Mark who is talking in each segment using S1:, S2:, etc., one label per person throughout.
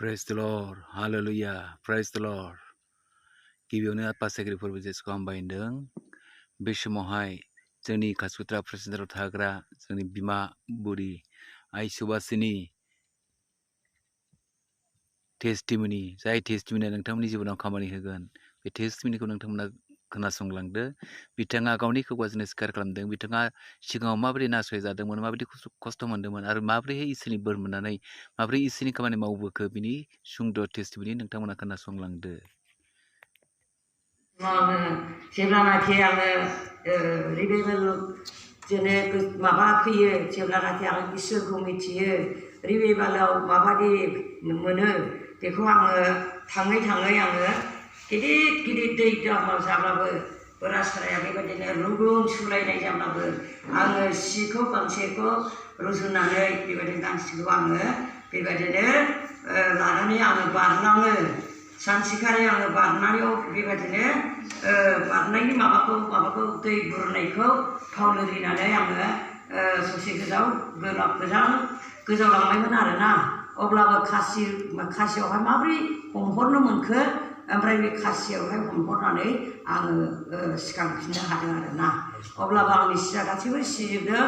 S1: Praise the Lord. Hallelujah. Praise the Lord. गिबियावनो आफा साख्रिफोरबो जेसुखौ हामबायदों बे समावहाय जोंनि कासुत्रा प्रेसिडेन्टआव थाग्रा जोंनि बिमा बुरि आइ सुबासिनि टेस्टिमनि जाय टेस्टिमनिया नोंथांमोननि जिबनाव खामानि होगोन बे टेस्टिमनिखौ नोंथांमोना खोनासंलांदो बिथाङा गावनि खुगाजोंनो स्वीकार खालामदों बिथाङा सिगाङाव माबोरै नासयजादोंमोन माबायदि खस्थ' मोनदोंमोन आरो माबोरैहाय इसोरनि बोर मोननानै माबोरै इसोरनि खामानि मावबोखो बिनि सुंद' टेस्टिमनि नोंथांमोना खोनासंलांदो
S2: जेब्लानाखि आङो रिभाइभेल जेने माबा फैयो जेब्लानाखि आं इसोरखौ मिथियो रिभाइभेलाव माबादि मोनो बेखौ आङो थाङै थाङै आङो गिदिर गिदिर दै दाहार जाब्लाबो बोरासराया बेबायदिनो रुगुं सुलायनाय जाब्लाबो आङो सिखौ गांसेखौ रुजुननानै बेबायदिनो गांसेखौ आङो बेबायदिनो लानानै आङो बारलाङो सानसेखालि आङो बारनायाव बेबायदिनो बारनायनि माबाखौ दै बुरनायखौ थाव लोरिनानै आङो ससे गोजावलांबायमोन आरोना अब्लाबो खासियावहाय माबोरै हमहरनो मोनखो ओमफ्राय बे खासियावहाय हमहरनानै आङो सिखांफिननो हादों आरोना अब्लाबो आंनि सिया गासैबो सिजोबदों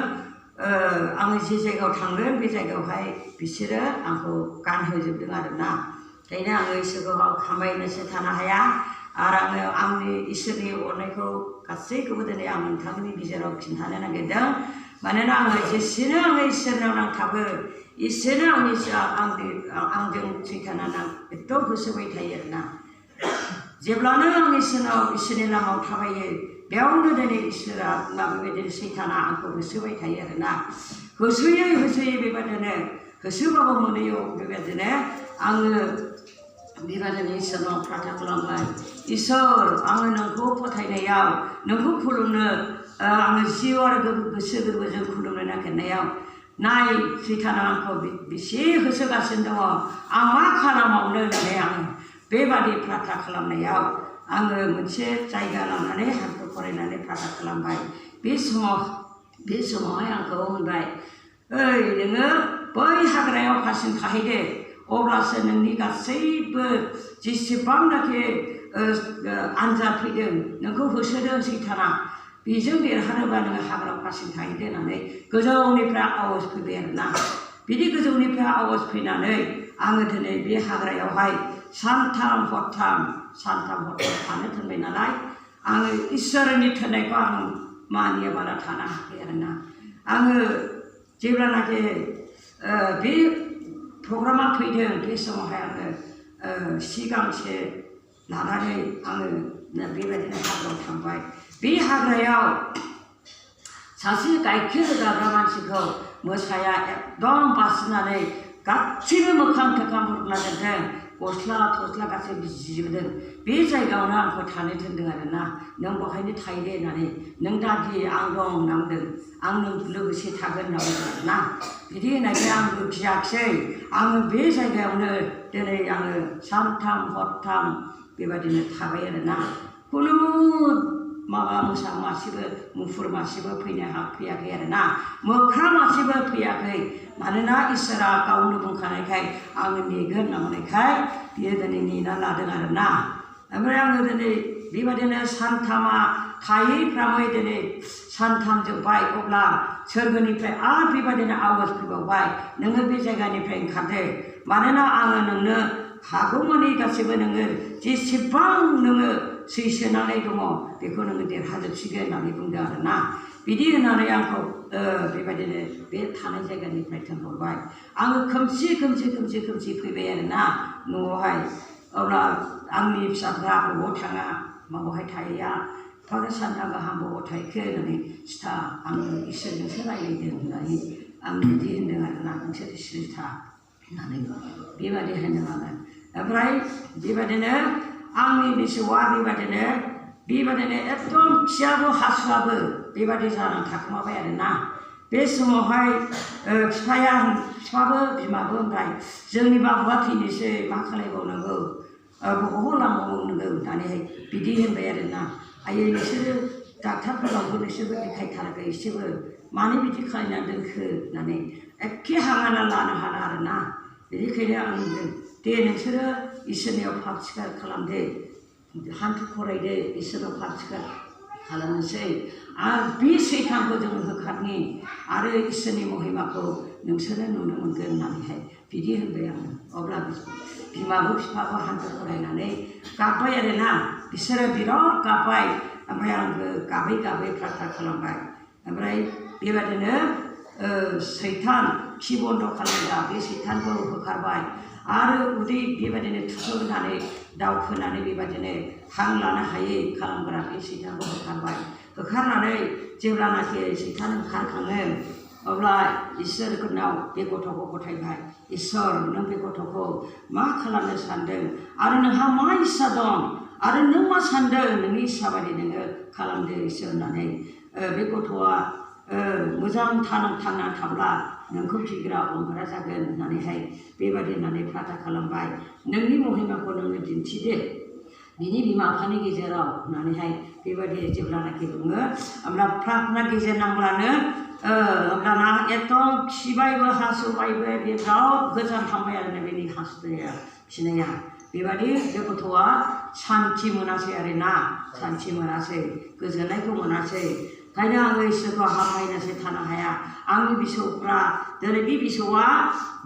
S2: आङो जे जायगायाव थांगोन बे जायगायावहाय बिसोरो आंखौ गानहोजोबदों आरोना ओंखायनो आङो इसोरखौ हामबायनोसो थानो हाया आरो आङो आंनि इसोरनि अननायखौ गासैखौबो दिनै आं नोंथांनि गेजेराव खिन्थानो नागिरदों मानोना आङो जेसेनो आङो इसोरनाव नांथाबो इसोरनो आंजों सैथाना एथ' होसोबाय थायो आरोना जेब्लानो आं इसोरनि लामायाव थाबायो बेयावनो दिनै इसोरा बेबायदिनो सैथाना आंखौ होसोबाय थायो आरोना होसोयै बेबायदिनो होसोबाबो मोनैयाव बेबायदिनो आङो बेबायदिनो इसोरनाव प्रार्थना खालामबाय इसोर आङो नोंखौ फोथायनायाव नोंखौ खुलुमनो आङो जिउ आरो गोसो गोरबोजों खुलुमनो नागिरनायाव नाय सैथाना आंखौ बेसे होसोगासिनो दङ आं मा खालामबावनो होननानै आङो बेबादि प्रार्थना खालामनायाव आङो मोनसे जायगा लानानै हांखो फरायनानै प्रार्थना खालामबाय बे समावहाय आंखौ होनबाय ओइ नोङो बै हाग्रायाव फारसेन थाहैदो अब्लासो नोंनि गासैबो जेसेबांनाखि आनजाद फैदों नोंखौ होसोदों सैथाना बेजों देरहानोबा नोङो हाग्रायाव फारसेन थाहैदो होननानै गोजौनिफ्राय आवाज फैबाय आरोना बिदि गोजौनिफ्राय आवाज फैनानै आङो दिनै बे हाग्रायावहाय सानथाम हरथाम थानो थिनबाय नालाय आङो इसोरनि थिननायखौ आं मानियाबाला थानो हायाखै आरोना आङो जेब्लानाखि बे प्रग्रामा फैदों बे समावहाय आङो सि गांसे लानानै आङो बेबायदिनो हाग्रायाव थांबाय बे हाग्रायाव सासे गाइखेर रोगाग्रा मानसिखौ मोसाया एकदम बासिनानै गासैबो मोखां थोखां हरना दोनदों गस्ला थस्ला गासैबो जिजोबदों बे जायगायावनो आंखौ थानो थिनदों आरोना नों बहायनो थाहैदे होननानै नों दादि आं दं होननांदों आं नों लोगोसे थागोन होनना बुंदों आरोना बिदि होननायखाय आंबो गियाखिसै आङो बे जायगायावनो दिनै आङो सानथाम हरथाम बेबायदिनो थाबाय आरोना खुनु माबा मोसा मासेबो मुफुर मासेबो फैयाखै आरोना मोख्रा मासेबो फैयाखै मानोना इसोरा गावनो बुंखानायखाय आङो नेगोन होनना बुंनायखाय बियो दिनै नेना लादों आरोना ओमफ्राय आङो दिनै बेबायदिनो सानथामा थायैफ्रामै दिनै सानथाम जोब्बाय अब्ला सोरगोनिफ्राय आरो बेबायदिनो आवाज फैबावबाय नोङो बे जायगानिफ्राय ओंखारदो मानोना आङो नोंनो हागौमानि गासैबो नोङो जेसेबां नोङो सैसोनानै दङ बेखौ नोङो देरहाजोबसिगोन होननानै बुंदों आरोना बिदि होननानै आंखौ बेबायदिनो बे थानाय जायगानिफ्राय थिनहरबाय आङो खोमसि फैबाय आरोना न'आवहाय अब्ला आंनि फिसाफ्रा बबाव थाङा माबावहाय थाहैया एफाग्राब सानथाम गाहाम बबाव थाहैखो होननानै सिथा आङो इसोरजोंसो रायज्लायदों होननानै आं बिदि होनदों आरोना नोंसोर इसोरजों था होननानै बेबायदि होनदों आङो ओमफ्राय बेबायदिनो आंनि बिसौआ बेबायदिनो एकदम खियाबो हासुआबो बेबायदि जानानै थाखोमाबाय आरोना बे समावहाय बिफाबो बिमाबो होनबाय जोंनि बाबुआ थैनोसै मा खालायबावनांगौ बबाव लांबावनांगौ होननानैहाय बिदि होनबाय आरोना आयै नोंसोरो डाक्टारफोरावबो नोंसोरबो देखायथाराखै एसेबो मानो बिदि खालायनानै दोनखो होननानै एखे हांना लानो हाला आरोना बेनिखायनो आं बुंदों दे नोंसोरो इसोरनियाव पाप स्वीकार खालामदो हान्थु खरायदो इसोरनाव पाप स्वीकार खालामनोसै आरो बे सैतानखौ जों होखारनि आरो इसोरनि महिमाखौ नोंसोरो नुनो मोनगोन होननानैहाय बिदि होनबाय आङो अब्ला बिमाबो बिफाबो हान्थु खरायनानै गाबबाय आरोना बिसोरो बिराद गाबबाय ओमफ्राय आंबो गाबै गाबै प्रार्थना खालामबाय ओमफ्राय बेबादिनो सैतान खि बन्द खालामग्रा बे सैतानखौ होखारबाय आरो उदै बेबादिनो थुसोनानै दावखोनानै बेबादिनो हां लानो हायै खालामग्रा बे सैतानखौ होखारनानै जेब्लानाखि सैतान होखारखाङो अब्ला इसोरनाव बे गथ'खौ गथायबाय इसोर नों बे गथ'खौ मा खालामनो सानदों आरो नोंहा मा इस्सा दं आरो नों मा सानदों नोंनि इस्सा बायदि नोङो खालामदो इसोर होननानै बे गथ'आ मोजां थांना थाब्ला नोंखौ फिग्रा अनग्रा जागोन होननानैहाय बेबादि होननानै प्रार्थना खालामबाय नोंनि महिमाखौ नोंनो दिन्थिदो बिनि बिमा बिफानि गेजेराव होननानैहाय बेबादि जेब्लानाखि बुङो होमब्ला प्रार्थना गेजेर नांब्लानो होमब्लाना एकदम खिबायबो हासुबायबो बे बिराद गोजान थांबाय आरो बेनि हासुनाया खिनाया बेबादि बे गथ'आ सान्थि मोनासै आरोना सान्थि मोनासै गोजोननायखौ मोनासै ओंखायनो आङो इसोरखौ हामबायनासो थानो हाया आंनि बिसौफ्रा दिनै बे बिसौआ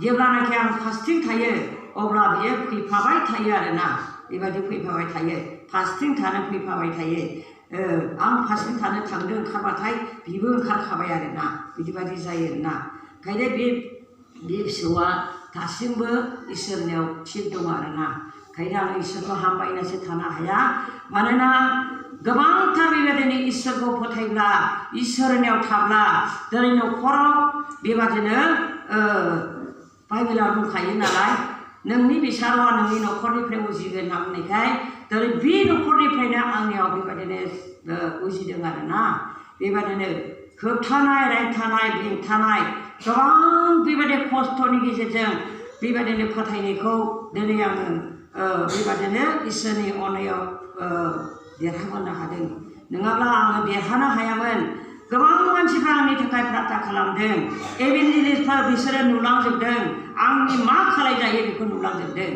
S2: जेब्लानाखि आं फास्टिं थायो अब्ला बियो फैफाबाय थायो आरोना बेबायदि फैफाबाय थायो फास्टिं थानो फैफाबाय थायो आं फास्टिं थानो थांदों ओंखारबाथाय बिबो ओंखारखाबाय आरोना बिदिबायदि जायो आरोना ओंखायनो बे फिसौआ दासिमबो इसोरनियाव थिग दं आरोना ओंखायनो आं इसोरखौ हामबायनासो थानो हाया मानोना गोबांथार बेबायदिनो इसोरखौ फोथायब्ला इसोरनियाव थाब्ला दिनै न'खराव बेबादिनो बाइबेलाव दंखायो नालाय नोंनि बिसारआ नोंनि न'खरनिफ्राय उजिगोन होनना बुंनायखाय दिनै बे न'खरनिफ्रायनो आंनियाव बेबादिनो उजिदों आरोना बेबादिनो होबथानाय रायथानाय बेंथानाय गोबां बेबायदि खस्थ'नि गेजेरजों बेबादिनो फोथायनायखौ दिनै आङो बेबादिनो इसोरनि अननायाव देरहाबोनो हादों नङाब्ला आङो देरहानो हायामोन गोबां मानसिफ्रा आंनि थाखाय प्रार्थना खालामदों एभेन्जेलिस्टफोर बिसोरो नुलांजोबदों आंनि मा खालायजायो बेखौ नुलांजोबदों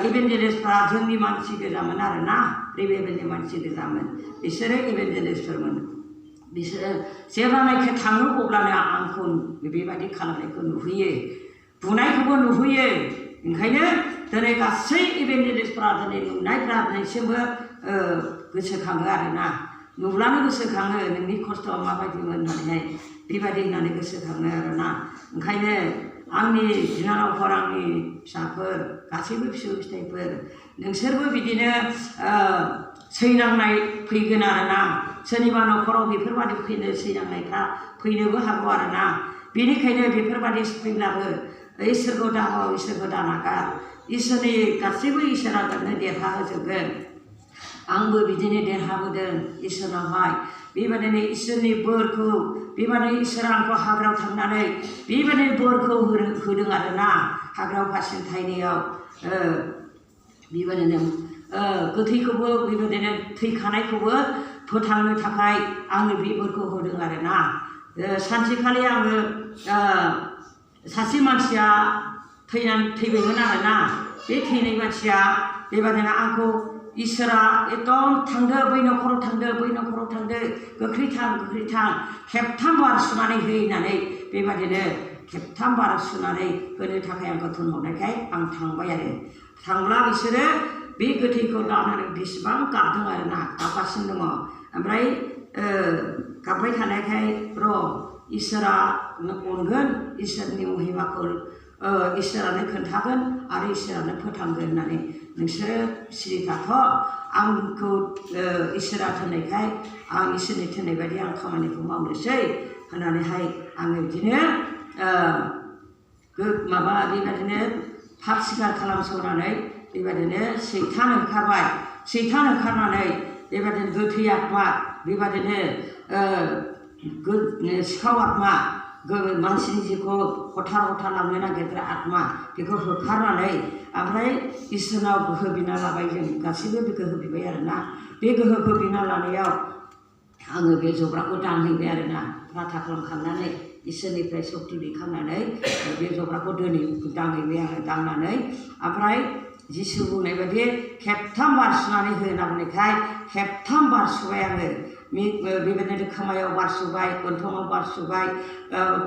S2: एभेन्जेलिस्टफ्रा जोंनि मानसि गोजामोन आरोना रिभाइभेलनि मानसि गोजामोन बिसोरो एभेन्जेलिस्टफोरमोन बिसोरो जेब्लानाखि थाङो अब्लानो आंखौ बेबायदि खालामनायखौ नुहैयो बुनायखौबो नुहैयो ओंखायनो दिनै गासै एभेन्जेलिस्टफ्रा दिनै नुनायफ्रा दिनैसिमबो गोसोखाङो आरोना नुब्लानो गोसोखाङो नोंनि खस्थ'आ माबायदिमोन होननानैहाय बेबायदि होननानै गोसोखाङो आरोना ओंखायनो आंनि बिनानावफोर आंनि फिसाफोर गासैबो फिसौ फिथाइफोर नोंसोरबो बिदिनो सैनांनाय फैगोन आरोना सोरनिबा न'खराव बेफोरबादि फैनो सैनांनायफ्रा फैनोबो हागौ आरोना बेनिखायनो बेफोरबादि फैब्लाबो इसोरखौ दाबाव इसोरखौ दानागार इसोरनि गासैबो इसोरा नोंनो देरहाहोजोबगोन आंबो बिदिनो देरहाबोदों इसोरनावहाय बेबादिनो इसोरनि बोरखौ बेबादिनो इसोरा आंखौ हाग्रायाव थांनानै बेबादिनो बोरखौ होदों आरोना हाग्रायाव फासिन थायनायाव बेबादिनो गोथैखौबो बेबादिनो थैखानायखौबो फोथांनो थाखाय आंनो बे बोरखौ होदों आरोना सानसेखालि आङो सासे मानसिया थैबायमोन आरोना बे थैनाय मानसिया बेबादिनो आंखौ इसोरा एकदम थांदो बै न'खराव थांदो बै न'खराव थांदो गोख्रै थां खेबथाम बार सुनानै होनानै बेबादिनो खेबथाम बार सुनानै होनो थाखाय आंखौ थोनहरनायखाय आं थांबाय आरो थांब्ला बिसोरो बे गोथैखौ लानानै बेसेबां गाबदों आरोना गाबगासिनो दङ ओमफ्राय गाबबाय थानायखाय र' इसोरा अनगोन इसोरनि महिमाखौ इसोरानो खोन्थागोन आरो इसोरानो फोथांगोन होननानै नोंसोरो सिरि थाथ' आंखौ इसोरा थोननायखाय आं इसोरनि थोननाय बायदि आं खामानिखौ मावनोसै होननानैहाय आङो बिदिनो माबा बेबादिनो पाप स्वीकार खालामस'नानै बेबादिनो सैतान ओंखारनानै बेबादिनो गोथै आत्मा बेबादिनो सिखाव आत्मा मानसिनि जिउखौ हथार लांनो नागिरग्रा आत्मा बेखौ होखारनानै ओमफ्राय इसोरनाव गोहो बिना लाबाय जों गासैबो बे गोहो बिबाय आरोना बे गोहोखौ बिना लानायाव आङो बे जब्राखौ दानहैबाय आरोना प्रार्थना खालामखांनानै इसोरनिफ्राय सक्ति दैखांनानै बे जब्राखौ दांहैबाय आङो दांनानै ओमफ्राय जिसु बुंनाय बायदि खेबथाम बार सुनानै हो होनना बुंनायखाय खेबथाम बार सुबाय आङो बेबायदिनो खोमायाव बार सुबाय गन्थङाव बार सुबाय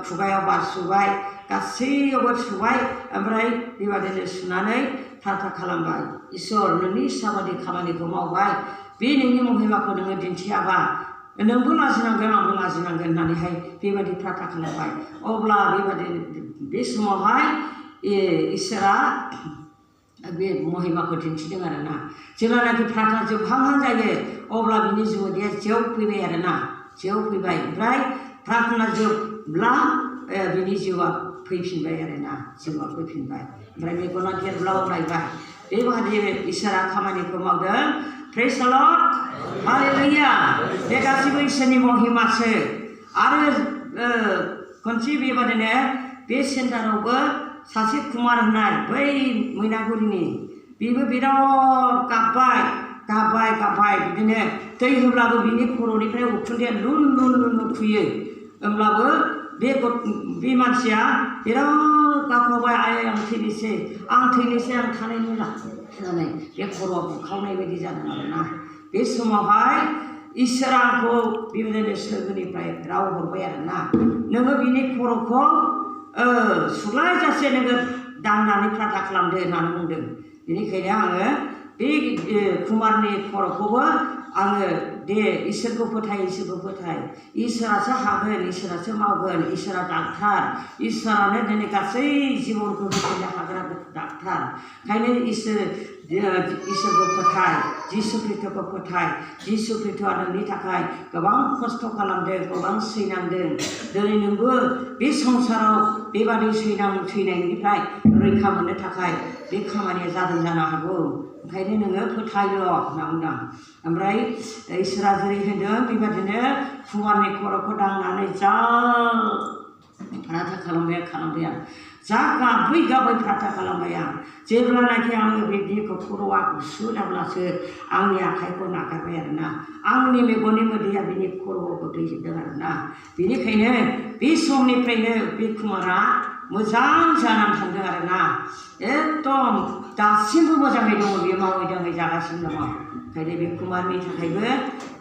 S2: खुगायाव बार सुबाय गासैयावबो सुबाय ओमफ्राय बेबायदिनो सुनानै प्रार्थना खालामबाय इसोर नोंनि इस्सा बायदि खामानिखौ मावबाय बे नोंनि महिमाखौ नोङो दिन्थियाबा नोंबो लाजिनांगोन आंबो लाजिनांगोन होननानैहाय बेबायदि प्रार्थना खालामबाय अब्ला बेबायदि बे समावहाय इसोरा बे महिमाखौ दिन्थिदों आरोना जेब्लानाखि प्रार्थना जोबहांहां जायो अब्ला बिनि जुमुदैया जेव फैबाय आरोना जेव फैबाय ओमफ्राय प्रार्थना जोबब्ला बिनि जिउआ फैफिनबाय आरोना जिउआ फैफिनबाय ओमफ्राय मेगना गेरब्लाव नायबाय बेबादि इसोरा खामानिखौ मावदों प्रेज द लर्ड हालेलुया बे गासैबो इसोरनि महिमासो आरो खनसे बेबादिनो बे सेन्टारावबो सासे कुमार होननाय बै मैनागुरिनि बेबो बिराद गाबबाय बिदिनो दै होब्लाबो बिनि खर'निफ्राय उखुन्दैया लुन लुन लुन खुयो होमब्लाबो बे मानसिया बिराद गाबबाय आय आं थैनोसै आं थानाय नंला होननानै बे खर'आ बुखावनाय बायदि जादों आरोना बे समावहाय इसोरा आंखौ बेबायदिनो सोरगोनिफ्राय राव हरबाय आरोना नोङो बिनि खर'खौ सुग्लायजासे नोङो दांनानै प्रार्थना खालामदो होननानै बुंदों बेनिखायनो आङो बे कुमारनि खर'खौबो आङो दे इसोरखौ फोथाय इसोरासो हागोन इसोरासो मावगोन इसोरा डाक्टार इसोरानो दिनै गासै जिबनखौ होफिननो हाग्रा डाक्टार ओंखायनो इसोरखौ फोथाय जिसु ख्रीष्टखौ फोथाय जिसु ख्रीष्टआ नोंनि थाखाय गोबां खस्थ' खालामदों गोबां सैनांदों दिनै नोंबो बे संसाराव बेबादि सैनायनिफ्राय रैखा मोननो थाखाय बे खामानिया जादों जानो हागौ ओंखायनो नोङो फोथायल' होनना बुंदों ओमफ्राय इसोरा जेरै होनदों बेबादिनो कुमारनि खर'खौ दांनानै जा प्रार्थना खालामबाय आं जा गाबै प्रार्थना खालामबाय आं जेब्लानाखि आङो बेखौ खर'आ गुसु जाब्लासो आंनि आखाइखौ नागारबाय आरोना आंनि मेगननि मोदैया बिनि खर'आव गोग्लैजोबदों आरोना बेनिखायनो बे समनिफ्रायनो बे कुमारा मोजां जानानै थांदों आरोना एकदम दासिमबो मोजाङै दङ बेयो मावै दाङै जागासिनो दङ ओंखायनो बे कुमारनि थाखायबो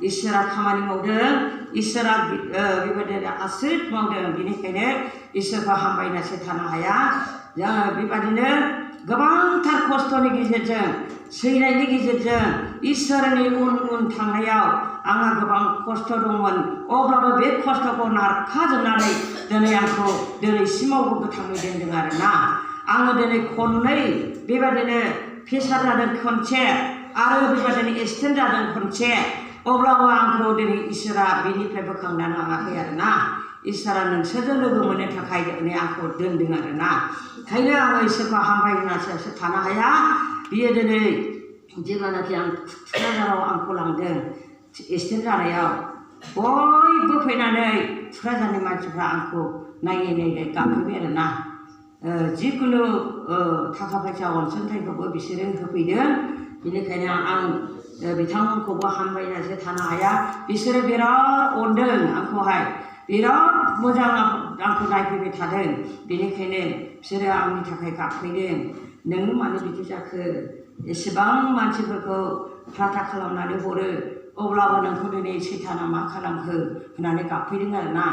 S2: इसोरा खामानि मावदों इसोरा बेबायदिनो आसरित मावदों बेनिखायनो इसोरखौ हामबायनासो थानो हाया बेबादिनो गोबांथार खस्थ'नि गेजेरजों सैनायनि गेजेरजों इसोरनि उन थांनायाव आंहा गोबां खस्थ' दंमोन अब्लाबो बे खस्थ'खौ नारखाजोबनानै दिनै आंखौ दिनैसिमावबो गोथाङै दोनदों आरोना आङो दिनै खननै बेबादिनो प्रेसार जादों खनसे आरो बेबादिनो एक्सिडेन्ट जादों खनसे अब्लाबो आंखौ दिनै इसोरा बेनिफ्राय बोखांना लाङाखै आरोना इसोरा नोंसोरजों लोगो मोननो थाखाय दिनै आंखौ दोनदों आरोना ओंखायनो आङो इसोरखौ हामबायनासो थानो हाया बियो दिनै जेब्लानाखि आं थुक्राझाराव आंखौ लांदों एक्सिडेन्ट जानायाव बयबो फैनानै थुक्राझारनि मानसिफ्रा आंखौ नायै गाबफैबाय आरोना जिखुनु थाखा फैसा अनसुंथाइखौबो बिसोरो होफैदों बेनिखायनो आं बिथांमोनखौबो हामबायनासो थानो हाया बिसोरो बिराद अनदों आंखौहाय बिराद मोजां आंखौ नायफैबाय थादों बेनिखायनो बिसोरो आंनि थाखाय गाबफैदों नोङो मानो बिदि जाखो एसेबां मानसिफोरखौ प्रार्थना खालामनानै हरो अब्लाबो नोंखौ दिनै सैताना मा खालामखो होननानै गाबफैदों आरोना